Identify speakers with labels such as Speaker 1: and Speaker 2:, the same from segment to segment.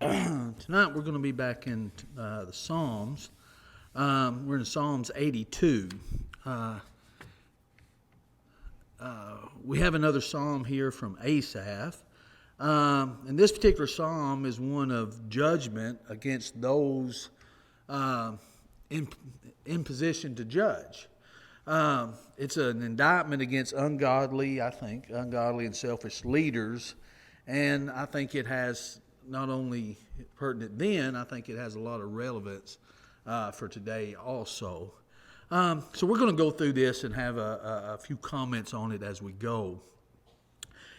Speaker 1: Tonight we're going to be back in the Psalms. We're in Psalms 82. We have another psalm here from Asaph. And this particular psalm is one of judgment against those in position to judge. It's an indictment against ungodly and selfish leaders. And I think it has not only pertinent then, I think it has a lot of relevance for today also. So we're going to go through this and have a few comments on it as we go.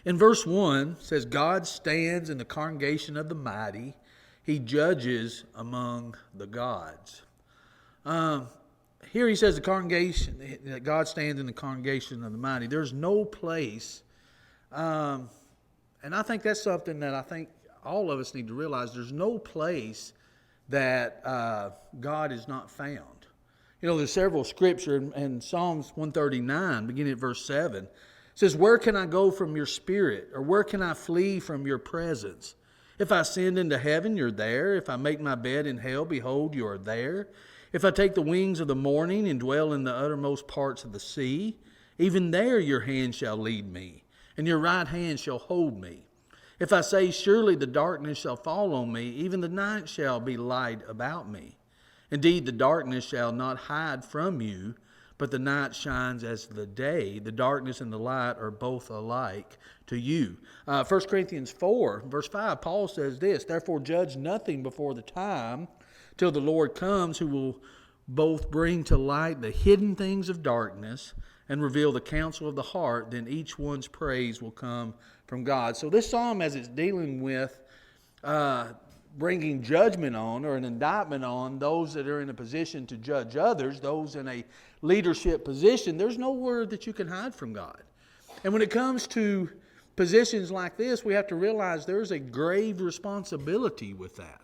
Speaker 1: In verse 1, it says, God stands in the congregation of the mighty. He judges among the gods. Here he says that God stands in the congregation of the mighty. There's no place, and I think that's something that I think all of us need to realize. There's no place that God is not found. You know, there's several scripture in Psalms 139, beginning at verse 7. It says, where can I go from your spirit? Or where can I flee from your presence? If I ascend into heaven, you're there. If I make my bed in hell, behold, you are there. If I take the wings of the morning and dwell in the uttermost parts of the sea, even there your hand shall lead me, and your right hand shall hold me. If I say, surely the darkness shall fall on me, even the night shall be light about me. Indeed, the darkness shall not hide from you, but the night shines as the day. The darkness and the light are both alike to you. 1 Corinthians 4, verse 5, Paul says this, therefore judge nothing before the time, till the Lord comes, who will both bring to light the hidden things of darkness and reveal the counsel of the heart. Then each one's praise will come from God. So this psalm, as it's dealing with bringing judgment on or an indictment on those that are in a position to judge others, those in a leadership position, there's nowhere that you can hide from God. And when it comes to positions like this, we have to realize there's a grave responsibility with that.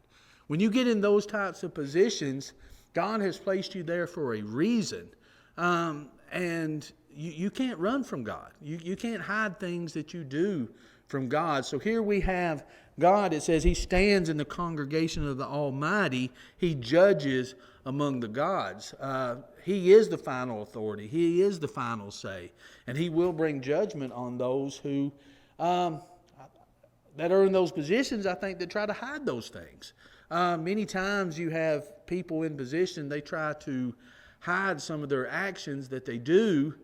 Speaker 1: When you get in those types of positions, God has placed you there for a reason. And you can't run from God. You can't hide things that you do from God. So here we have God. It says He stands in the congregation of the Almighty. He judges among the gods. He is the final authority. He is the final say. And He will bring judgment on those who that are in those positions, I think, that try to hide those things. Many times you have people in position, they try to hide some of their actions that they do.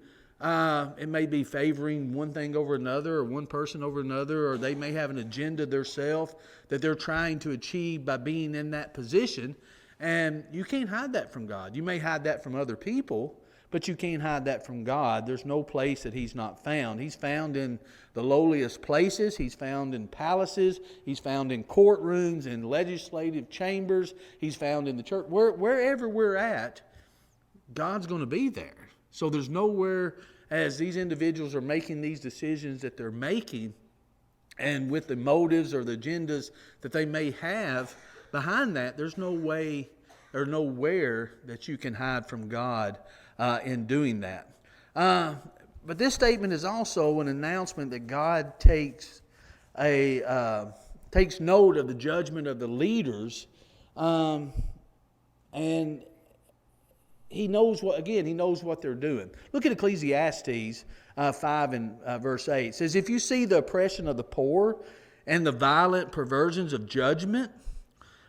Speaker 1: It may be favoring one thing over another or one person over another, or they may have an agenda themselves that they're trying to achieve by being in that position. And you can't hide that from God. You may hide that from other people, but you can't hide that from God. There's no place that He's not found. He's found in the lowliest places. He's found in palaces. He's found in courtrooms, in legislative chambers. He's found in the church. Wherever we're at, God's going to be there. So there's nowhere, as these individuals are making these decisions that they're making, and with the motives or the agendas that they may have behind that, there's no way or nowhere that you can hide from God in doing that. But this statement is also an announcement that God takes note of the judgment of the leaders, and He knows what they're doing. Look at Ecclesiastes 5 and verse 8. It says, if you see the oppression of the poor and the violent perversions of judgment,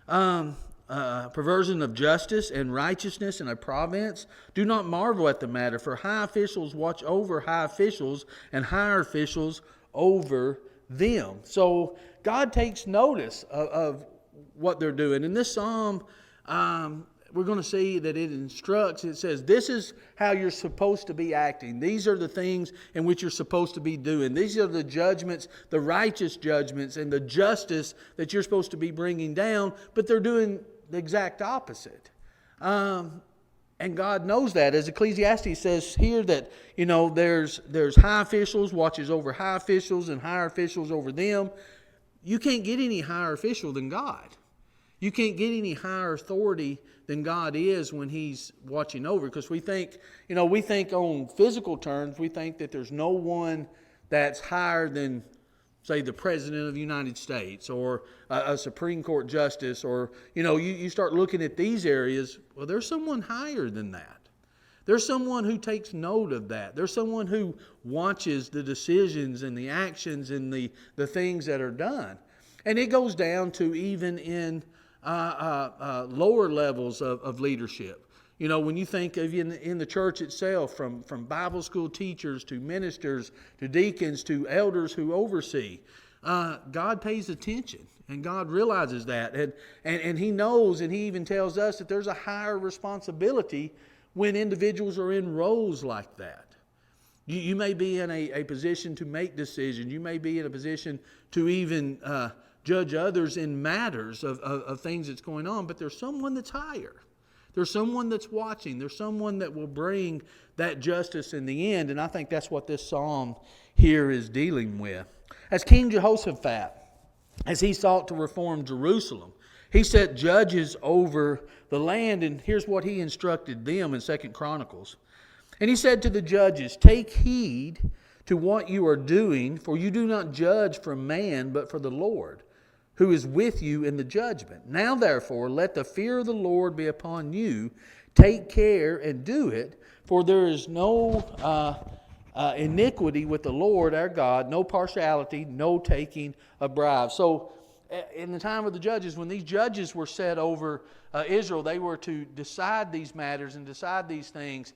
Speaker 1: perversion of justice and righteousness in a province, do not marvel at the matter, for high officials watch over high officials and higher officials over them. So God takes notice of what they're doing. In this psalm, we're going to see that it instructs, it says, this is how you're supposed to be acting. These are the things in which you're supposed to be doing. These are the judgments, the righteous judgments, and the justice that you're supposed to be bringing down, but they're doing the exact opposite. And God knows that. As Ecclesiastes says here that, there's high officials, watches over high officials, and higher officials over them. You can't get any higher official than God. You can't get any higher authority than God is when He's watching over. Because we think on physical terms, we think that there's no one that's higher than say the President of the United States or a Supreme Court justice, or you start looking at these areas, well, there's someone higher than that. There's someone who takes note of that. There's someone who watches the decisions and the actions and the things that are done. And it goes down to even in lower levels of leadership. When you think of in the church itself, from Bible school teachers to ministers to deacons to elders who oversee, God pays attention, and God realizes that. And He knows, and He even tells us that there's a higher responsibility when individuals are in roles like that. You may be in a position to make decisions. You may be in a position to even judge others in matters of things that's going on, but there's someone that's higher. There's someone that's watching. There's someone that will bring that justice in the end, and I think that's what this psalm here is dealing with. As King Jehoshaphat, as he sought to reform Jerusalem, he set judges over the land, and here's what he instructed them in 2 Chronicles. And he said to the judges, "Take heed to what you are doing, for you do not judge from man, but for the Lord, who is with you in the judgment. Now therefore, let the fear of the Lord be upon you. Take care and do it, for there is no iniquity with the Lord our God, no partiality, no taking of bribes." So in the time of the judges, when these judges were set over Israel, they were to decide these matters and decide these things.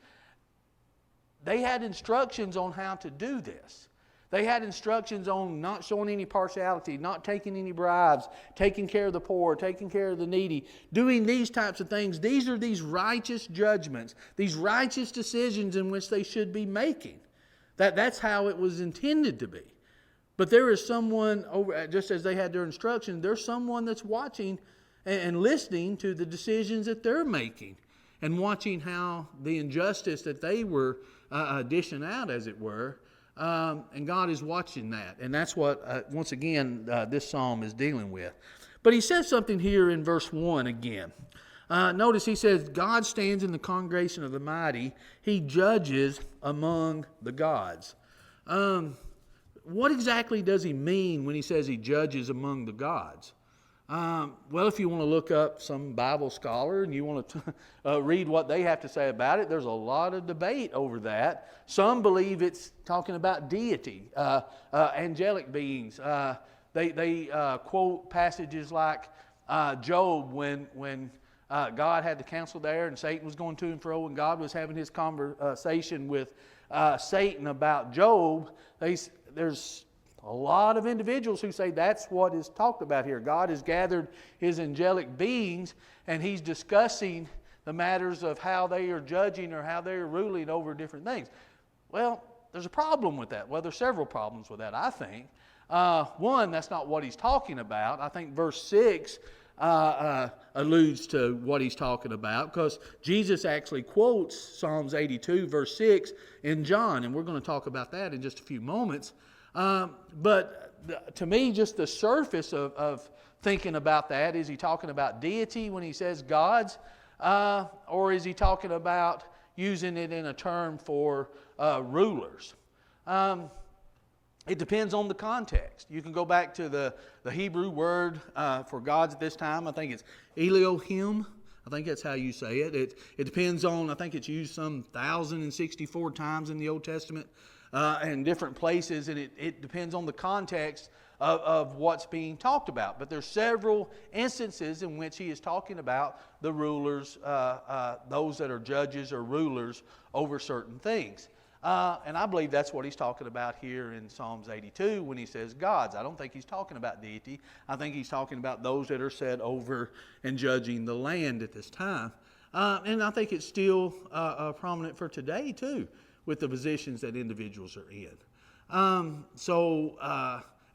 Speaker 1: They had instructions on how to do this. They had instructions on not showing any partiality, not taking any bribes, taking care of the poor, taking care of the needy, doing these types of things. These are these righteous judgments, these righteous decisions in which they should be making. That's how it was intended to be. But there is someone, over, just as they had their instructions, there's someone that's watching and listening to the decisions that they're making and watching how the injustice that they were dishing out, as it were, and God is watching that. And that's what, once again, this psalm is dealing with. But he says something here in verse 1 again. Notice he says, God stands in the congregation of the mighty. He judges among the gods. What exactly does he mean when he says he judges among the gods? Well, if you want to look up some Bible scholar and you want to read what they have to say about it, there's a lot of debate over that. Some believe it's talking about deity, angelic beings. They quote passages like Job when God had the council there and Satan was going to and fro, and God was having his conversation with Satan about Job. There's a lot of individuals who say that's what is talked about here. God has gathered his angelic beings and he's discussing the matters of how they are judging or how they are ruling over different things. Well, there's a problem with that. Well, there's several problems with that, I think. One, that's not what he's talking about. I think verse 6 alludes to what he's talking about, because Jesus actually quotes Psalms 82, verse 6 in John, and we're going to talk about that in just a few moments. But to me, just the surface of thinking about that, is he talking about deity when he says gods, or is he talking about using it in a term for rulers? It depends on the context. You can go back to the Hebrew word for gods at this time. I think it's Elohim. I think that's how you say it. It depends on, I think it's used some 1,064 times in the Old Testament and different places, and it depends on the context of what's being talked about. But there's several instances in which he is talking about the rulers, those that are judges or rulers over certain things. And I believe that's what he's talking about here in Psalms 82 when he says gods. I don't think he's talking about deity. I think he's talking about those that are set over and judging the land at this time. And I think it's still prominent for today too, with the positions that individuals are in.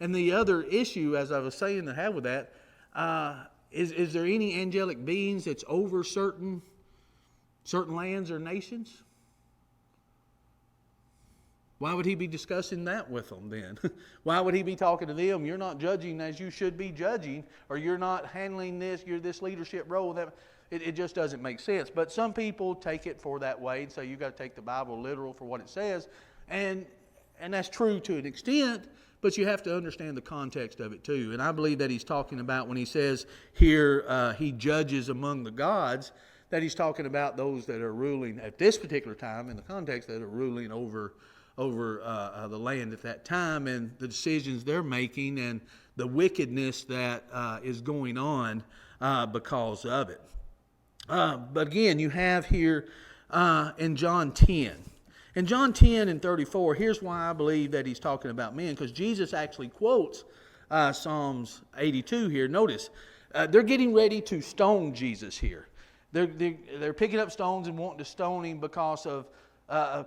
Speaker 1: And the other issue, as I was saying, to have with that, is there any angelic beings that's over certain lands or nations? Why would he be discussing that with them then? Why would he be talking to them? You're not judging as you should be judging, or you're not handling this, you're this leadership role. It just doesn't make sense. But some people take it for that way, and so you've got to take the Bible literal for what it says. And that's true to an extent, but you have to understand the context of it too. And I believe that he's talking about, when he says here he judges among the gods, that he's talking about those that are ruling at this particular time, in the context that are ruling over the land at that time, and the decisions they're making and the wickedness that is going on because of it. But again, you have here in John 10. In John 10 and 34, here's why I believe that he's talking about men, because Jesus actually quotes Psalms 82 here. Notice, they're getting ready to stone Jesus here. They're picking up stones and wanting to stone him because of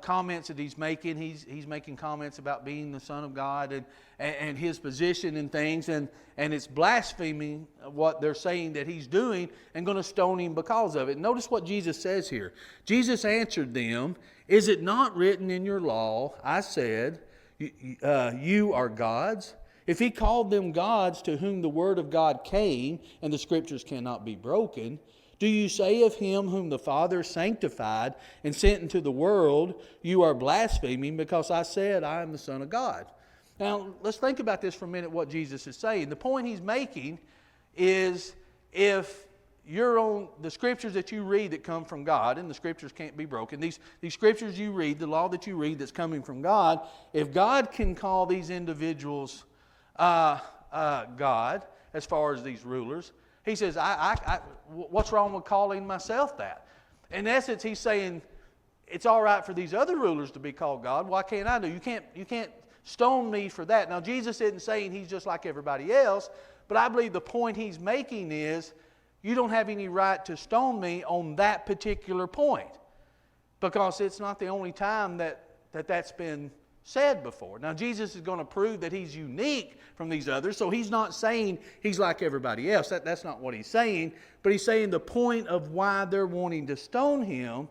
Speaker 1: comments that he's making. He's making comments about being the Son of God and his position and things, and it's blaspheming what they're saying that he's doing, and going to stone him because of it. Notice what Jesus says here. Jesus answered them, "Is it not written in your law, I said, you are gods? If he called them gods to whom the word of God came, and the scriptures cannot be broken, do you say of him whom the Father sanctified and sent into the world, you are blaspheming because I said I am the Son of God?" Now, let's think about this for a minute, what Jesus is saying. The point he's making is, if you're on the scriptures that you read that come from God, and the scriptures can't be broken, these scriptures you read, the law that you read that's coming from God, if God can call these individuals God, as far as these rulers, he says, what's wrong with calling myself that? In essence, he's saying, it's all right for these other rulers to be called God. Why can't I do? You can't stone me for that. Now, Jesus isn't saying he's just like everybody else, but I believe the point he's making is, you don't have any right to stone me on that particular point, because it's not the only time that's been said before. Now, Jesus is going to prove that he's unique from these others, so he's not saying he's like everybody else. That's not what he's saying, but he's saying the point of why they're wanting to stone him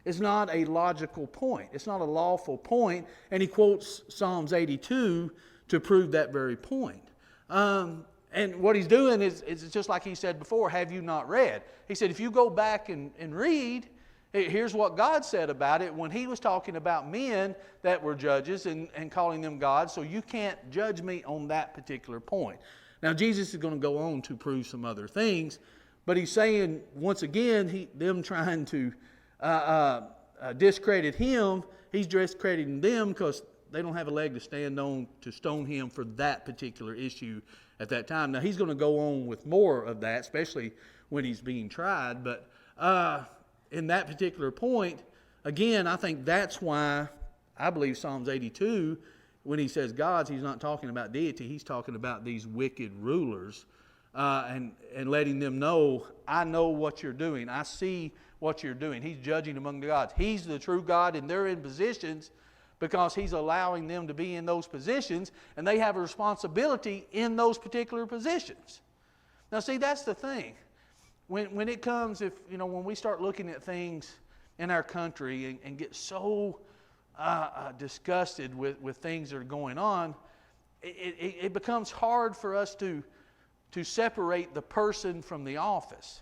Speaker 1: is not a logical point. It's not a lawful point, and he quotes Psalms 82 to prove that very point. And what he's doing is just like he said before, have you not read? He said, if you go back and read, here's what God said about it when he was talking about men that were judges and calling them gods, so you can't judge me on that particular point. Now, Jesus is going to go on to prove some other things, but he's saying, once again, them trying to discredit him, he's discrediting them because they don't have a leg to stand on to stone him for that particular issue at that time. Now, he's going to go on with more of that, especially when he's being tried, but in that particular point, again, I think that's why I believe Psalms 82, when he says gods, he's not talking about deity. He's talking about these wicked rulers and letting them know, I know what you're doing. I see what you're doing. He's judging among the gods. He's the true God, and they're in positions because he's allowing them to be in those positions, and they have a responsibility in those particular positions. Now, see, that's the thing. When it comes, when we start looking at things in our country and get so disgusted with things that are going on, it becomes hard for us to separate the person from the office.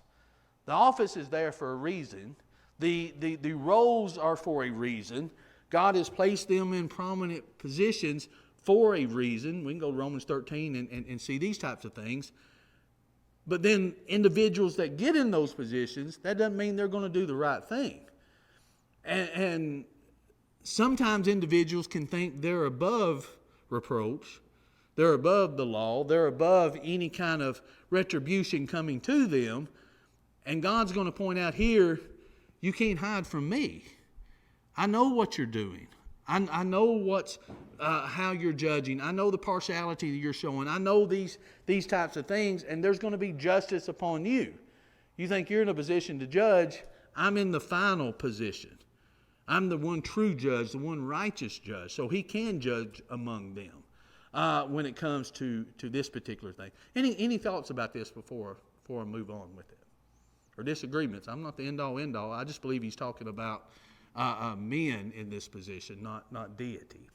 Speaker 1: The office is there for a reason. The roles are for a reason. God has placed them in prominent positions for a reason. We can go to Romans 13 and see these types of things. But then individuals that get in those positions, that doesn't mean they're going to do the right thing. And sometimes individuals can think they're above reproach, they're above the law, they're above any kind of retribution coming to them. And God's going to point out here, you can't hide from me. I know what you're doing. I know how you're judging. I know the partiality that you're showing. I know these types of things, and there's going to be justice upon you. You think you're in a position to judge. I'm in the final position. I'm the one true judge, the one righteous judge. So he can judge among them when it comes to this particular thing. Any thoughts about this before I move on with it? Or disagreements? I'm not the end-all, end-all. I just believe he's talking about men in this position, not deity.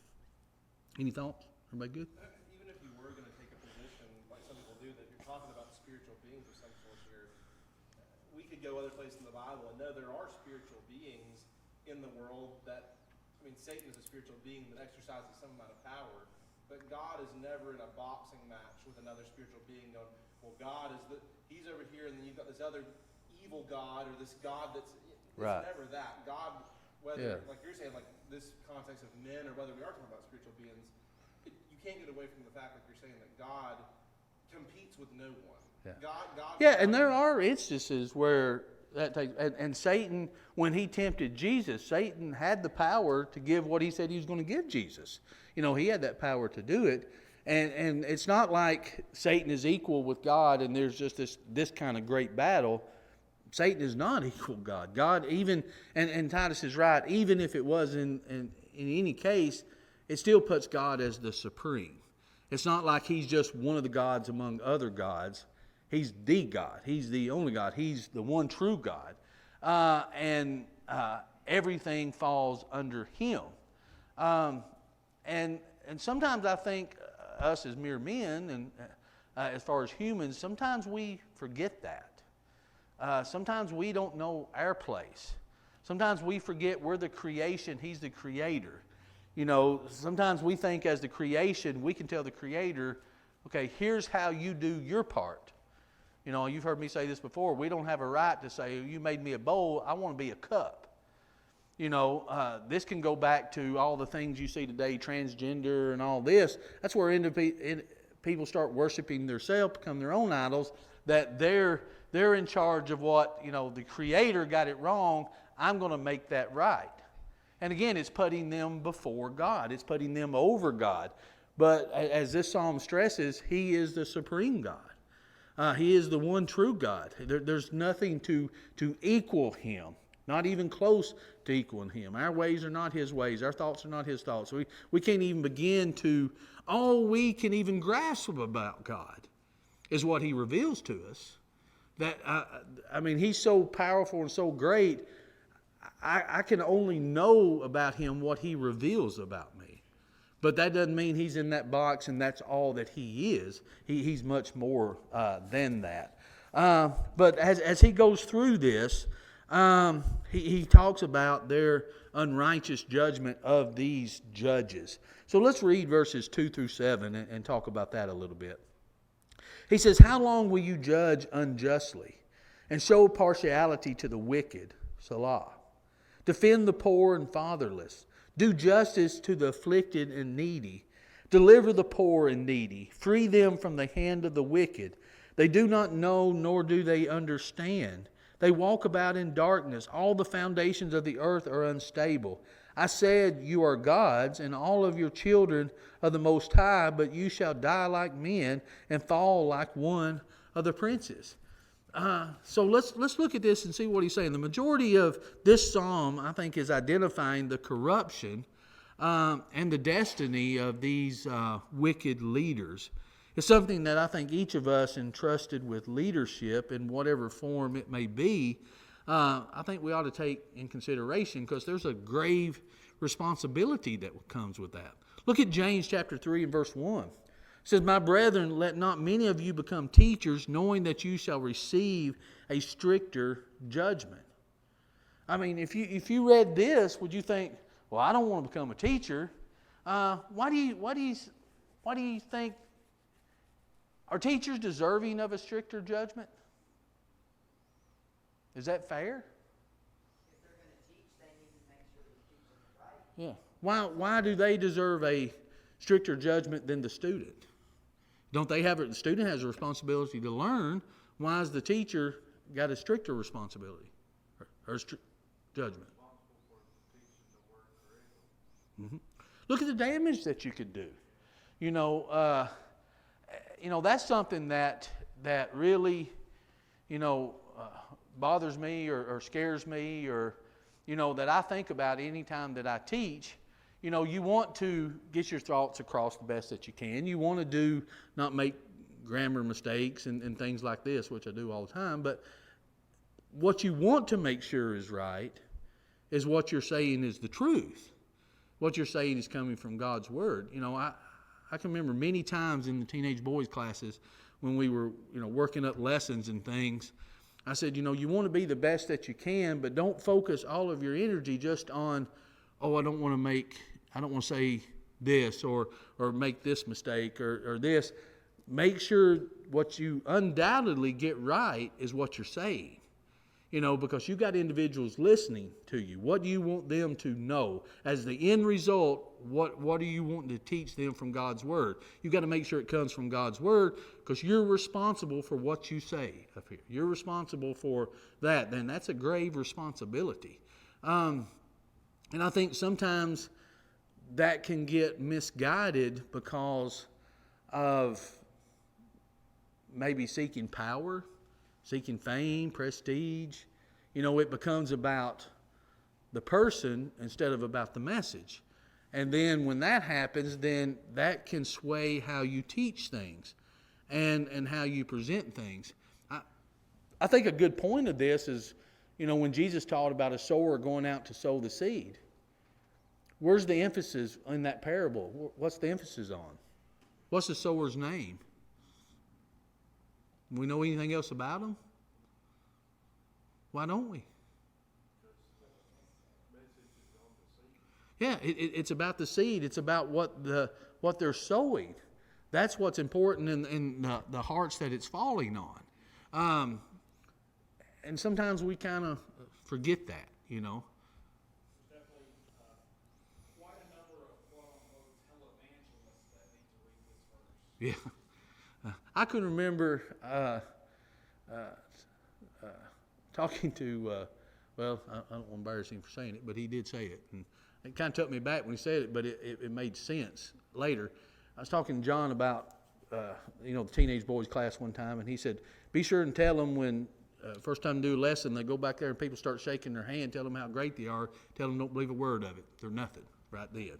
Speaker 1: Any thoughts? Everybody good?
Speaker 2: Even if you were going to take a position, like some people do, that you're talking about spiritual beings of some sort here, we could go other places in the Bible and know there are spiritual beings in the world that, Satan is a spiritual being that exercises some amount of power But God is never in a boxing match with another spiritual being going, well, God is he's over here, and then you've got this other evil God, or this God it's
Speaker 1: Right.
Speaker 2: never that. God, whether,
Speaker 1: Yeah.
Speaker 2: like you're saying, like this context of men, or whether we are talking about spiritual beings, you can't get away from the fact, like you're saying, that God competes with no one.
Speaker 1: Yeah.
Speaker 2: God
Speaker 1: Yeah, and there are instances where that takes, and Satan, when he tempted Jesus, Satan had the power to give what he said he was going to give Jesus. You know, he had that power to do it. And it's not like Satan is equal with God and there's just this kind of great battle. Satan is not equal with God. God even, and Titus is right, even if it was in any case, it still puts God as the supreme. It's not like he's just one of the gods among other gods. He's the God. He's the only God. He's the one true God. And everything falls under him. And sometimes I think us as mere men and as far as humans, sometimes we forget that. Sometimes we don't know our place. Sometimes we forget we're the creation, he's the creator. You know, sometimes we think as the creation, we can tell the creator, okay, here's how you do your part. You know, you've heard me say this before. We don't have a right to say, you made me a bowl, I want to be a cup. You know, this can go back to all the things you see today, transgender and all this. That's where people start worshiping themselves, become their own idols, that they're in charge of what, you know, the Creator got it wrong, I'm going to make that right. And again, it's putting them before God. It's putting them over God. But as this psalm stresses, he is the supreme God. He is the one true God. There's nothing to equal him, not even close to equaling him. Our ways are not his ways. Our thoughts are not his thoughts. We can't even begin to, all we can even grasp about God is what he reveals to us. That I mean, he's so powerful and so great, I can only know about him what he reveals about me. But that doesn't mean he's in that box and that's all that he is. He's much more than that. But as he goes through this, he talks about their unrighteous judgment of these judges. So let's read verses 2 through 7 and talk about that a little bit. He says, how long will you judge unjustly and show partiality to the wicked? Selah. Defend the poor and fatherless. Do justice to the afflicted and needy. Deliver the poor and needy. Free them from the hand of the wicked. They do not know, nor do they understand. They walk about in darkness. All the foundations of the earth are unstable. I said, you are gods, and all of your children of the Most High, but you shall die like men and fall like one of the princes. So let's look at this and see what he's saying. The majority of this psalm, I think, is identifying the corruption and the destiny of these wicked leaders. It's something that I think each of us entrusted with leadership in whatever form it may be, I think we ought to take in consideration, because there's a grave responsibility that comes with that. Look at James chapter 3 and verse 1. It says, my brethren, let not many of you become teachers, knowing that you shall receive a stricter judgment. I mean, if you read this, would you think, well, I don't want to become a teacher? Why do you think, are teachers deserving of a stricter judgment? Is that fair?
Speaker 3: If they're going to teach, they need to make sure they're teaching it right.
Speaker 1: Yeah. Why do they deserve a stricter judgment than the student? Don't they have the student has a responsibility to learn? Why has the teacher got a stricter responsibility or judgment? Mm-hmm. Look at the damage that you could do. You know, that's something that really, bothers me or scares me, or that I think about any time that I teach. You want to get your thoughts across the best that you can. You want to not make grammar mistakes and things like this, which I do all the time. But what you want to make sure is right is what you're saying is the truth. What you're saying is coming from God's Word. I can remember many times in the teenage boys classes when we were, working up lessons and things. I said, you want to be the best that you can, but don't focus all of your energy just on, I don't want to say this or make this mistake or this. Make sure what you undoubtedly get right is what you're saying. You know, because you've got individuals listening to you. What do you want them to know? As the end result, what do you want to teach them from God's Word? You've got to make sure it comes from God's Word, because you're responsible for what you say up here. You're responsible for that. Then that's a grave responsibility. And I think sometimes that can get misguided because of maybe seeking power, seeking fame, prestige. You know, it becomes about the person instead of about the message. And then when that happens, then that can sway how you teach things and how you present things. I think a good point of this is, you know, when Jesus taught about a sower going out to sow the seed, where's the emphasis in that parable? What's the emphasis on? What's the sower's name? We know anything else about them? Why don't we? Yeah, it's about the seed. It's about what they're sowing. That's what's important in the hearts that it's falling on. And sometimes we kind of forget that, you know.
Speaker 4: There's definitely quite a number of quote-unquote televangelists that need to read this verse.
Speaker 1: Yeah. I can remember talking to, I don't want to embarrass him for saying it, but he did say it. And it kind of took me back when he said it, but it made sense later. I was talking to John about, the teenage boys class one time, and he said, be sure and tell them when, first time to do a lesson, they go back there and people start shaking their hand, tell them how great they are, tell them don't believe a word of it. They're nothing right then.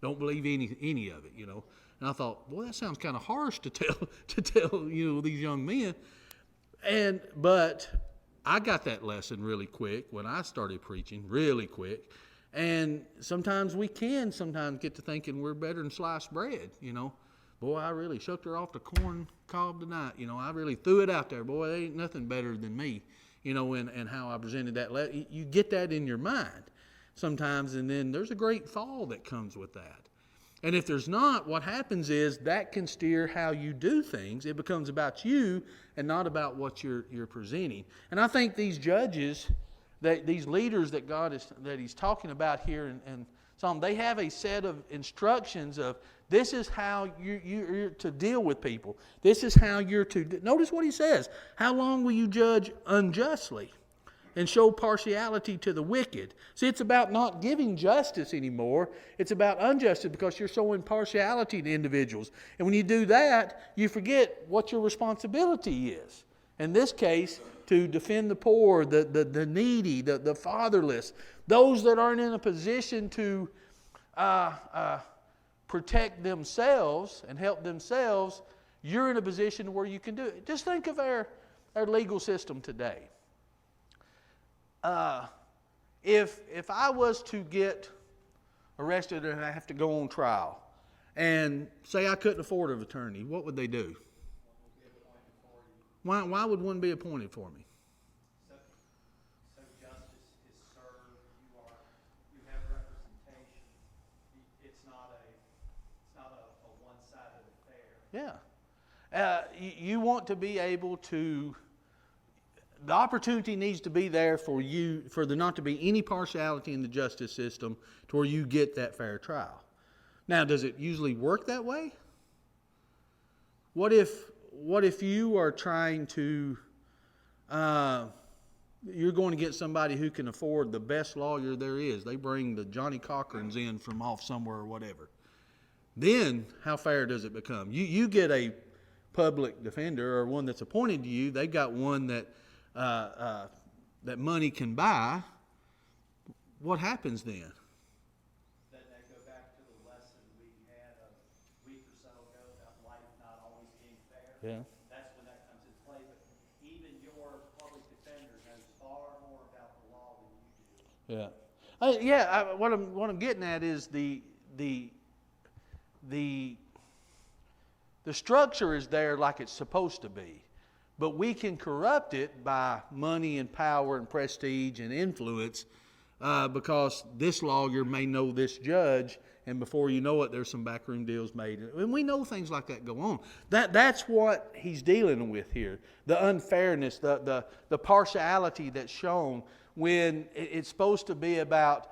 Speaker 1: Don't believe any of it, you know. And I thought, boy, that sounds kind of harsh to tell these young men. But I got that lesson really quick when I started preaching, really quick. And sometimes we can get to thinking we're better than sliced bread, you know. Boy, I really shook her off the corn cob tonight. You know, I really threw it out there. Boy, there ain't nothing better than me, you know, and how I presented that. You get that in your mind sometimes, and then there's a great fall that comes with that. And if there's not, what happens is that can steer how you do things. It becomes about you and not about what you're presenting. And I think these judges, these leaders that he's talking about here in Psalm, they have a set of instructions of this is how you're to deal with people. This is how you're to... Notice what he says. How long will you judge unjustly and show partiality to the wicked? See, it's about not giving justice anymore. It's about injustice because you're showing partiality to individuals. And when you do that, you forget what your responsibility is. In this case, to defend the poor, the needy, the fatherless, those that aren't in a position to protect themselves and help themselves, you're in a position where you can do it. Just think of our legal system today. If I was to get arrested and I have to go on trial, and say I couldn't afford an attorney, what would they do? Why would one be appointed for me?
Speaker 4: So justice is served. You have representation. It's not a one-sided affair.
Speaker 1: Yeah. You want to be able to... The opportunity needs to be there for there not to be any partiality in the justice system to where you get that fair trial. Now, does it usually work that way? What if you are trying to, you're going to get somebody who can afford the best lawyer there is. They bring the Johnny Cochran's in from off somewhere or whatever. Then, how fair does it become? You get a public defender or one that's appointed to you. They've got one that money can buy. What happens then?
Speaker 4: That go back to the lesson we had a week or so ago about life not always being fair.
Speaker 1: Yeah.
Speaker 4: That's when that comes into play. But even your public defender knows far more about the law than you do.
Speaker 1: What I'm getting at is the structure is there like it's supposed to be. But we can corrupt it by money and power and prestige and influence because this lawyer may know this judge and before you know it, there's some backroom deals made. And we know things like that go on. That's what he's dealing with here. The unfairness, the partiality that's shown when it's supposed to be about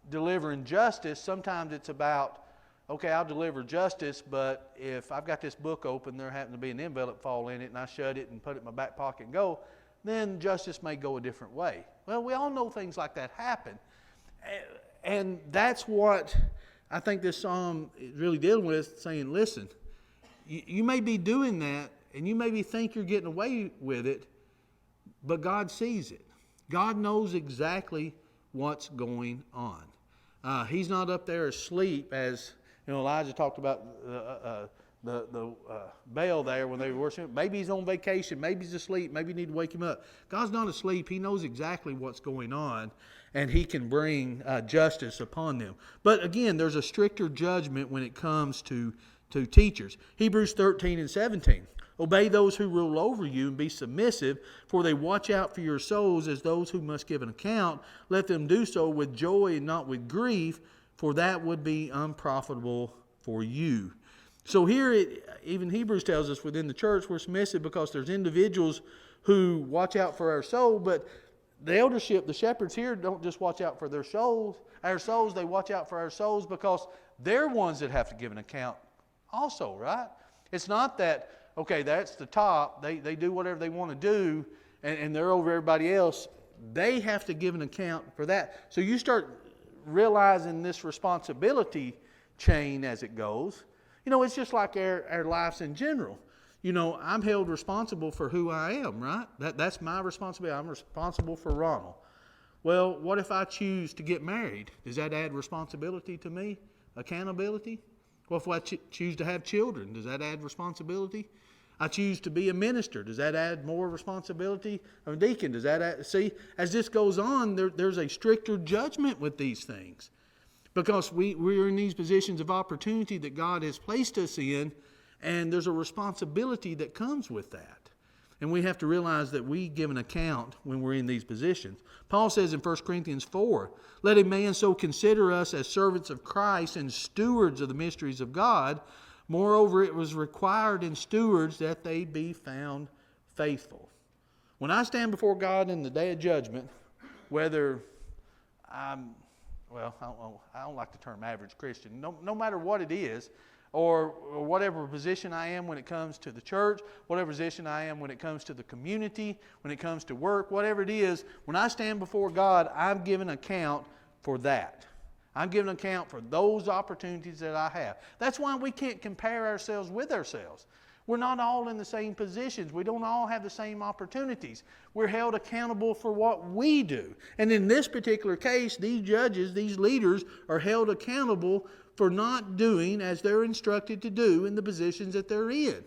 Speaker 1: delivering justice. Sometimes it's about, okay, I'll deliver justice, but if I've got this book open, there happens to be an envelope fall in it, and I shut it and put it in my back pocket and go, then justice may go a different way. Well, we all know things like that happen. And that's what I think this psalm is really dealing with, saying, listen, you may be doing that, and you maybe think you're getting away with it, but God sees it. God knows exactly what's going on. He's not up there asleep, as Elijah talked about the Baal there when they were worshiping. Maybe he's on vacation. Maybe he's asleep. Maybe you need to wake him up. God's not asleep. He knows exactly what's going on, and he can bring justice upon them. But again, there's a stricter judgment when it comes to teachers. Hebrews 13 and 17. Obey those who rule over you and be submissive, for they watch out for your souls as those who must give an account. Let them do so with joy and not with grief, for that would be unprofitable for you. So here, even Hebrews tells us within the church we're submissive because there's individuals who watch out for our soul, but the eldership, the shepherds here, don't just watch out for their souls, they watch out for our souls because they're ones that have to give an account also, right? It's not that, okay, that's the top, they do whatever they want to do, and they're over everybody else. They have to give an account for that. So you start realizing this responsibility chain as it goes. It's just like our lives in general. I'm held responsible for who I am, right? That's my responsibility. I'm responsible for Ronald. Well, what if I choose to get married? Does that add responsibility to me? Accountability? What if I choose to have children? Does that add responsibility? I choose to be a minister. Does that add more responsibility? A deacon, does that add? See, as this goes on, there's a stricter judgment with these things. Because we're in these positions of opportunity that God has placed us in, and there's a responsibility that comes with that. And we have to realize that we give an account when we're in these positions. Paul says in 1 Corinthians 4, let a man so consider us as servants of Christ and stewards of the mysteries of God. Moreover, it was required in stewards that they be found faithful. When I stand before God in the day of judgment, whether I don't like the term average Christian. No matter what it is, or whatever position I am when it comes to the church, whatever position I am when it comes to the community, when it comes to work, whatever it is, when I stand before God, I'm giving account for that. I'm giving account for those opportunities that I have. That's why we can't compare ourselves with ourselves. We're not all in the same positions. We don't all have the same opportunities. We're held accountable for what we do. And in this particular case, these judges, these leaders, are held accountable for not doing as they're instructed to do in the positions that they're in.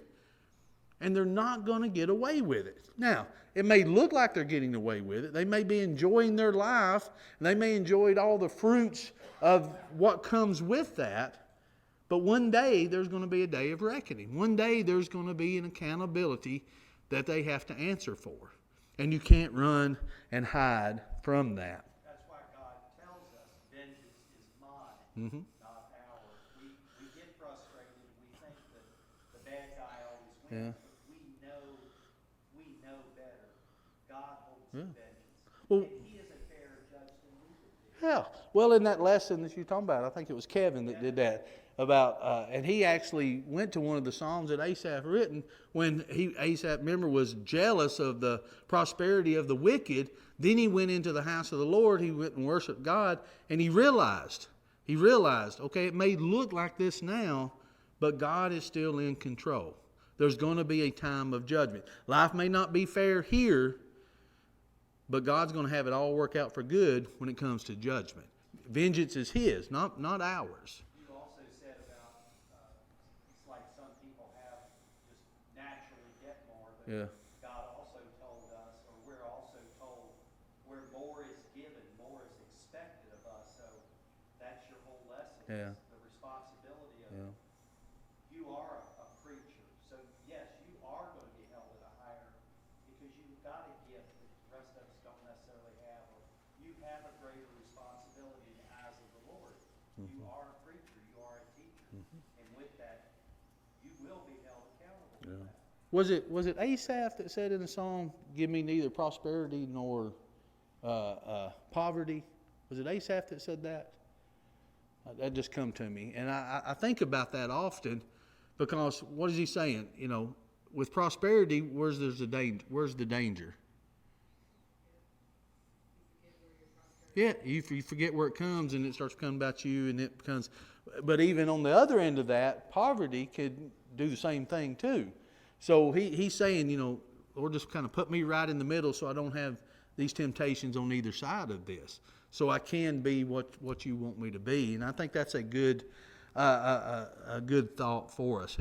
Speaker 1: And they're not going to get away with it. Now, it may look like they're getting away with it. They may be enjoying their life, and they may enjoy all the fruits of what comes with that. But one day, there's going to be a day of reckoning. One day, there's going to be an accountability that they have to answer for. And you can't run and hide from that.
Speaker 4: That's why God tells us vengeance is mine, not ours. We get frustrated. We think that the bad guy always wins.
Speaker 1: Yeah.
Speaker 4: But we know better. God holds the vengeance.
Speaker 1: Well,
Speaker 4: And He is a fairer judge than we would be.
Speaker 1: yeah. Well, in that lesson that you're talking about, I think it was Kevin that did that. And he actually went to one of the Psalms that Asaph written when Asaph, remember, was jealous of the prosperity of the wicked. Then he went into the house of the Lord. He went and worshiped God, and he realized, okay, it may look like this now, but God is still in control. There's going to be a time of judgment. Life may not be fair here, but God's going to have it all work out for good when it comes to judgment. Vengeance is His, not ours.
Speaker 4: You also said about it's like some people have just naturally get more, but
Speaker 1: Yeah.
Speaker 4: God also told us, or we're also told, where more is given, more is expected of us. So that's your whole lesson.
Speaker 1: Yeah.
Speaker 4: Is the responsibility of
Speaker 1: Yeah.
Speaker 4: you are a preacher. So yes, you are going to be held at a higher, because you've got a gift that the rest of us don't necessarily have, or you have a greater responsibility in the eyes of the Lord. You are a preacher, you are a teacher, and with that, you will be held accountable for that.
Speaker 1: Was it Asaph that said in the song, "Give me neither prosperity nor poverty"? Was it Asaph that said that? That just come to me, and I think about that often, because what is he saying? You know, with prosperity, where's the danger? Yeah, you forget where it comes, and it starts coming about you, and it becomes. But even on the other end of that, poverty could do the same thing too. So he's saying, you know, Lord, just kind of put me right in the middle, so I don't have these temptations on either side of this, so I can be what you want me to be. And I think that's a good thought for us.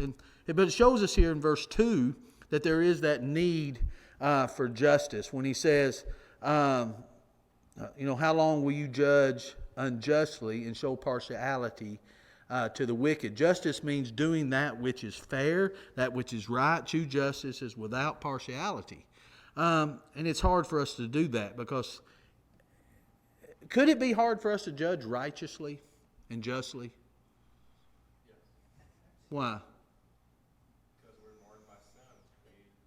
Speaker 1: But it shows us here in verse 2 that there is that need for justice when he says. How long will you judge unjustly and show partiality to the wicked? Justice means doing that which is fair, that which is right. True justice is without partiality. And it's hard for us to do that, because could it be hard for us to judge righteously and justly?
Speaker 2: Yes.
Speaker 1: Why?
Speaker 2: Because we're marred by sin.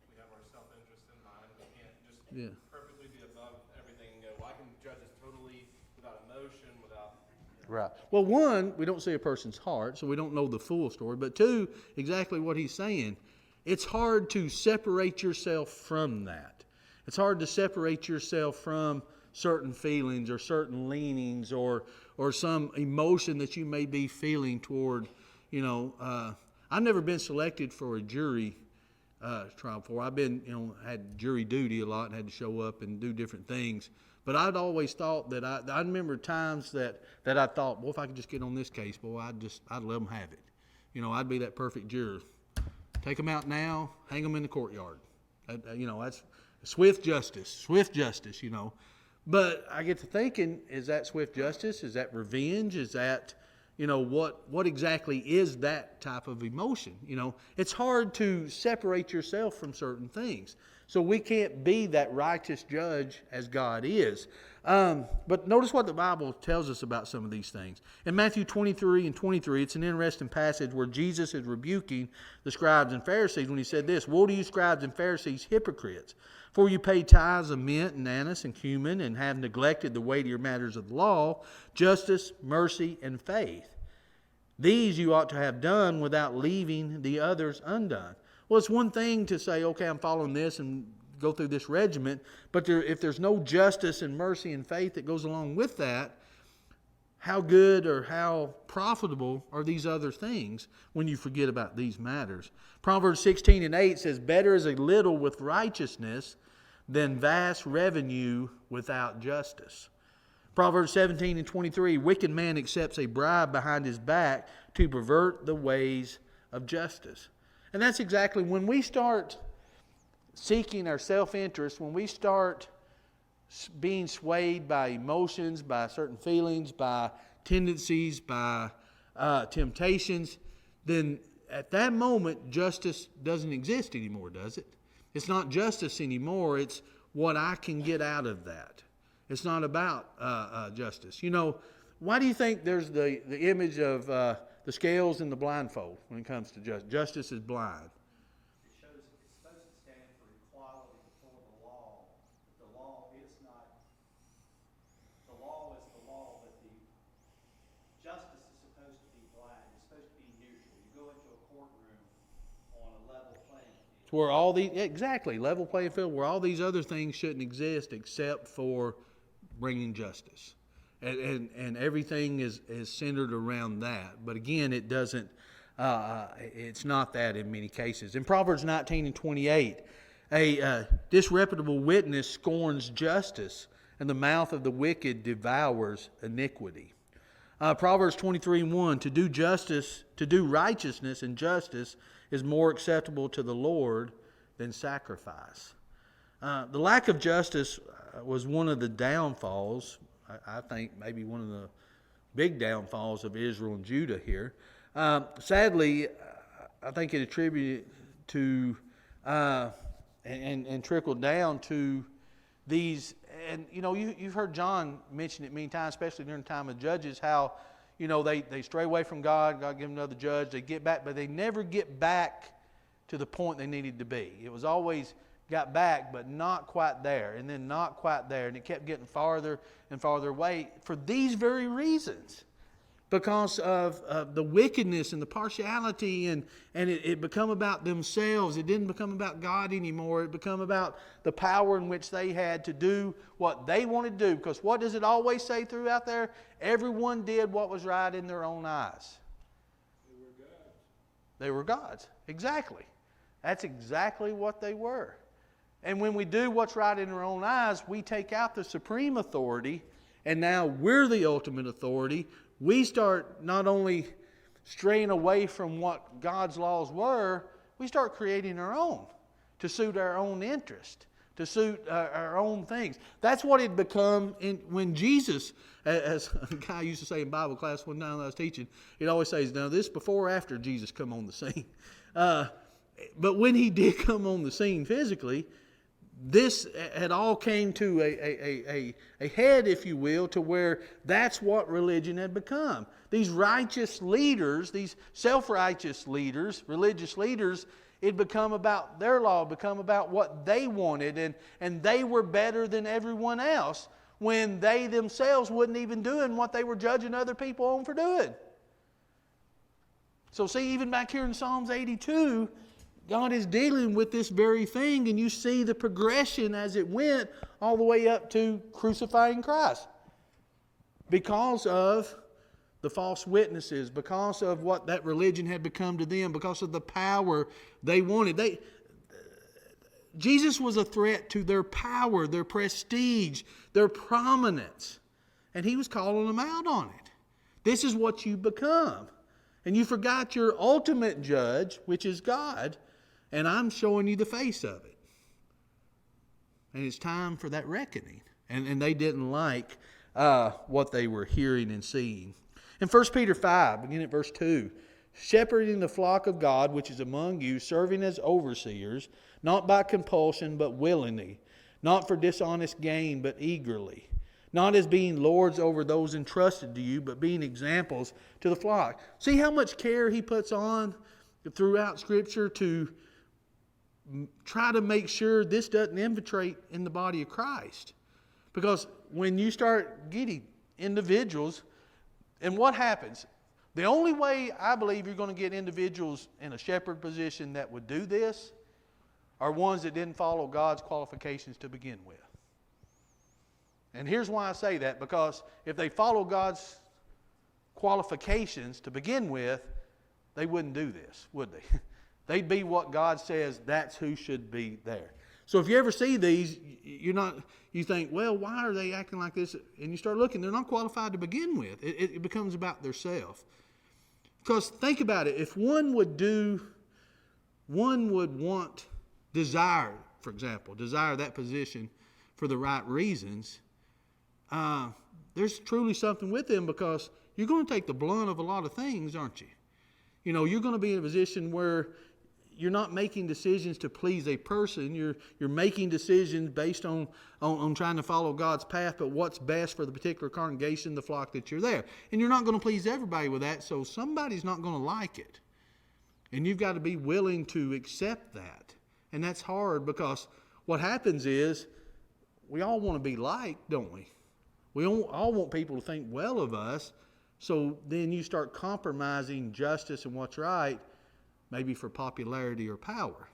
Speaker 2: We have our self-interest in mind. We can't just perfectly be above everything and go, well, I can judge this totally without emotion, without...
Speaker 1: Right. Well, one, we don't see a person's heart, so we don't know the full story. But two, exactly what he's saying. It's hard to separate yourself from that. It's hard to separate yourself from certain feelings or certain leanings or some emotion that you may be feeling toward, I've never been selected for a jury trial before. I've been, had jury duty a lot and had to show up and do different things. But I'd always thought that I remember times that I thought, well, if I could just get on this case, boy, I'd let them have it. I'd be that perfect juror. Take them out now, hang them in the courtyard. That's swift justice, But I get to thinking, is that swift justice? Is that revenge? Is that, what exactly is that type of emotion? It's hard to separate yourself from certain things. So we can't be that righteous judge as God is. But notice what the Bible tells us about some of these things. In Matthew 23 and 23, it's an interesting passage where Jesus is rebuking the scribes and Pharisees when he said this, "Woe to you, scribes and Pharisees, hypocrites! For you pay tithes of mint and anise and cumin, and have neglected the weightier matters of the law, justice, mercy, and faith. These you ought to have done without leaving the others undone." Well, it's one thing to say, okay, I'm following this and go through this regiment, but if there's no justice and mercy and faith that goes along with that, how good or how profitable are these other things when you forget about these matters? Proverbs 16 and 8 says, "Better is a little with righteousness than vast revenue without justice." Proverbs 17 and 23, "Wicked man accepts a bribe behind his back to pervert the ways of justice." And that's exactly when we start seeking our self-interest, when we start being swayed by emotions, by certain feelings, by tendencies, by temptations, then at that moment, justice doesn't exist anymore, does it? It's not justice anymore. It's what I can get out of that. It's not about justice. Why do you think there's the image of the scales and the blindfold when it comes to justice? Justice is blind.
Speaker 4: It shows it's supposed to stand for equality before the law, but the law is not. The law is the law, but the justice is supposed to be blind. It's supposed to be neutral. You go into a courtroom on a level playing field.
Speaker 1: It's where level playing field, where all these other things shouldn't exist except for bringing justice. And everything is centered around that. But again, it doesn't, it's not that in many cases. In Proverbs 19 and 28, a disreputable witness scorns justice, and the mouth of the wicked devours iniquity. Proverbs 23 and 1, to do righteousness and justice is more acceptable to the Lord than sacrifice. The lack of justice was one of the downfalls, I think maybe one of the big downfalls of Israel and Judah here. Sadly, I think it attributed to and trickled down to these. And you've heard John mention it many times, especially during the time of Judges, how they stray away from God. God give them another judge. They get back, but they never get back to the point they needed to be. It was always got back, but not quite there, and then not quite there, and it kept getting farther and farther away for these very reasons, because of the wickedness and the partiality, and it become about themselves. It didn't become about God anymore. It become about the power in which they had to do what they wanted to do, because what does it always say throughout there? Everyone did what was right in their own eyes. They were gods. Exactly. That's exactly what they were. And when we do what's right in our own eyes, we take out the supreme authority, and now we're the ultimate authority. We start not only straying away from what God's laws were, we start creating our own to suit our own interest, to suit our own things. That's what it become when Jesus, as a guy used to say in Bible class one time I was teaching, it always says, now this before or after Jesus come on the scene. But when he did come on the scene physically, this had all came to a head, if you will, to where that's what religion had become. These righteous leaders, these self-righteous leaders, religious leaders, it become about their law, become about what they wanted, and they were better than everyone else when they themselves wasn't even doing what they were judging other people on for doing. So see, even back here in Psalms 82, God is dealing with this very thing, and you see the progression as it went all the way up to crucifying Christ. Because of the false witnesses, because of what that religion had become to them, because of the power they wanted. Jesus was a threat to their power, their prestige, their prominence. And he was calling them out on it. This is what you become. And you forgot your ultimate judge, which is God, and I'm showing you the face of it. And it's time for that reckoning. And they didn't like what they were hearing and seeing. In 1 Peter 5, beginning at verse 2, shepherding the flock of God which is among you, serving as overseers, not by compulsion but willingly, not for dishonest gain but eagerly, not as being lords over those entrusted to you, but being examples to the flock. See how much care he puts on throughout Scripture to try to make sure this doesn't infiltrate in the body of Christ. Because when you start getting individuals, and what happens? The only way I believe you're going to get individuals in a shepherd position that would do this are ones that didn't follow God's qualifications to begin with. And here's why I say that, because if they follow God's qualifications to begin with, they wouldn't do this, would they? They'd be what God says that's who should be there. So if you ever see these, you think, well, why are they acting like this? And you start looking, they're not qualified to begin with. It becomes about their self. Because think about it, if one would desire, for example, desire that position for the right reasons, there's truly something with them, because you're going to take the blunt of a lot of things, aren't you? You're going to be in a position where you're not making decisions to please a person. You're making decisions based on trying to follow God's path, but what's best for the particular congregation, the flock that you're there. And you're not going to please everybody with that, so somebody's not going to like it. And you've got to be willing to accept that. And that's hard, because what happens is we all want to be liked, don't we? We all want people to think well of us. So then you start compromising justice and what's right, maybe for popularity or power.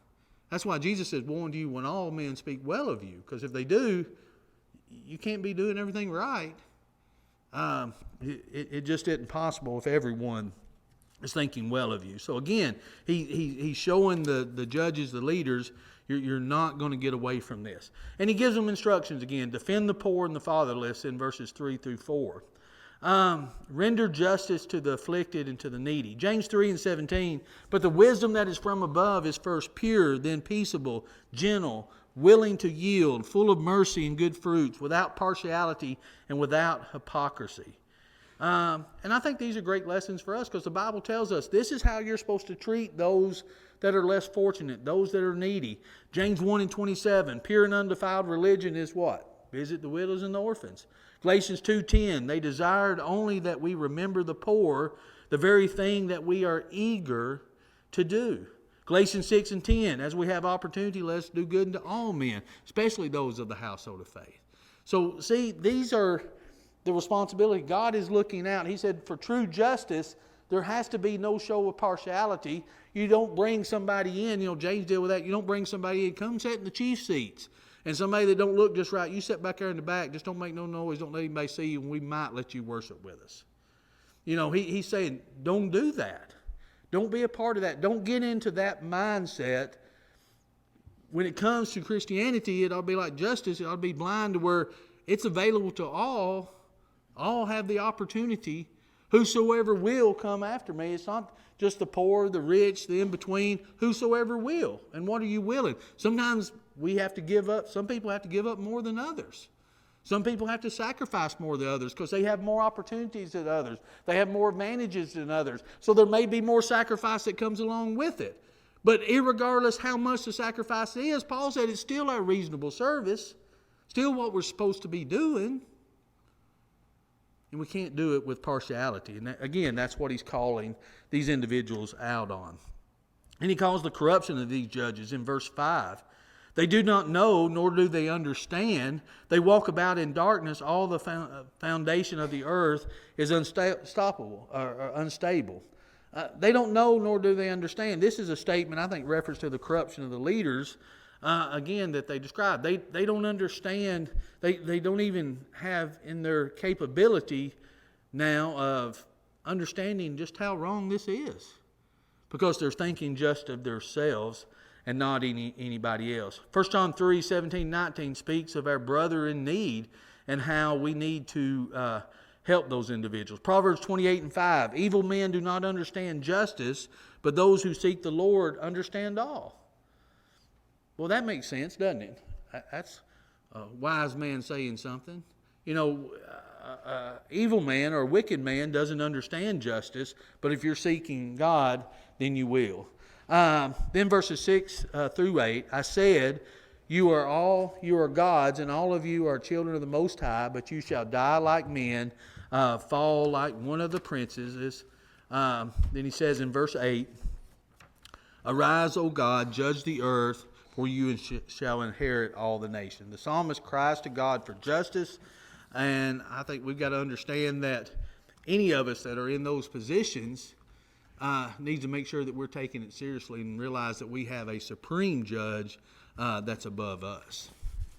Speaker 1: That's why Jesus says, woe unto you when all men speak well of you. Because if they do, you can't be doing everything right. It just isn't possible if everyone is thinking well of you. So again, he's showing the judges, the leaders, you're not going to get away from this. And he gives them instructions again. Defend the poor and the fatherless in verses 3 through 4. Render justice to the afflicted and to the needy. James 3:17. But the wisdom that is from above is first pure, then peaceable, gentle, willing to yield, full of mercy and good fruits, without partiality and without hypocrisy. And I think these are great lessons for us, because the Bible tells us this is how you're supposed to treat those that are less fortunate, those that are needy. James 1:27. Pure and undefiled religion is what? visit the widows and the orphans. Galatians 2:10, they desired only that we remember the poor, the very thing that we are eager to do. Galatians 6:10, as we have opportunity, let's do good unto all men, especially those of the household of faith. So see, these are the responsibility. God is looking out. He said for true justice, there has to be no show of partiality. You don't bring somebody in, James deal with that. You don't bring somebody in, come sit in the chief seats. And somebody that don't look just right, you sit back there in the back, just don't make no noise, don't let anybody see you, and we might let you worship with us. He's saying, don't do that. Don't be a part of that. Don't get into that mindset. When it comes to Christianity, it ought to be like justice. It ought to be blind to where it's available to all. All have the opportunity. Whosoever will come after me. It's not just the poor, the rich, the in-between. Whosoever will. And what are you willing? Sometimes we have to give up. Some people have to give up more than others. Some people have to sacrifice more than others because they have more opportunities than others. They have more advantages than others. So there may be more sacrifice that comes along with it. But irregardless how much the sacrifice is, Paul said it's still our reasonable service. Still what we're supposed to be doing. And we can't do it with partiality. And again, that's what he's calling these individuals out on. And he calls the corruption of these judges in verse 5. They do not know, nor do they understand. They walk about in darkness. All the foundation of the earth is unstable. They don't know, nor do they understand. This is a statement, I think, reference to the corruption of the leaders, again, that they describe. They don't understand. They don't even have in their capability now of understanding just how wrong this is, because they're thinking just of themselves and not anybody else. 1 John 3:17-19 speaks of our brother in need and how we need to help those individuals. Proverbs 28:5, evil men do not understand justice, but those who seek the Lord understand all. Well, that makes sense, doesn't it? That's a wise man saying something. Evil man or wicked man doesn't understand justice, but if you're seeking God, then you will. Then verses 6-8, I said, you are gods, and all of you are children of the Most High, but you shall die like men, fall like one of the princes. Then he says in verse 8, arise, O God, judge the earth, for you shall inherit all the nations. The psalmist cries to God for justice, and I think we've got to understand that any of us that are in those positions needs to make sure that we're taking it seriously and realize that we have a supreme judge that's above us.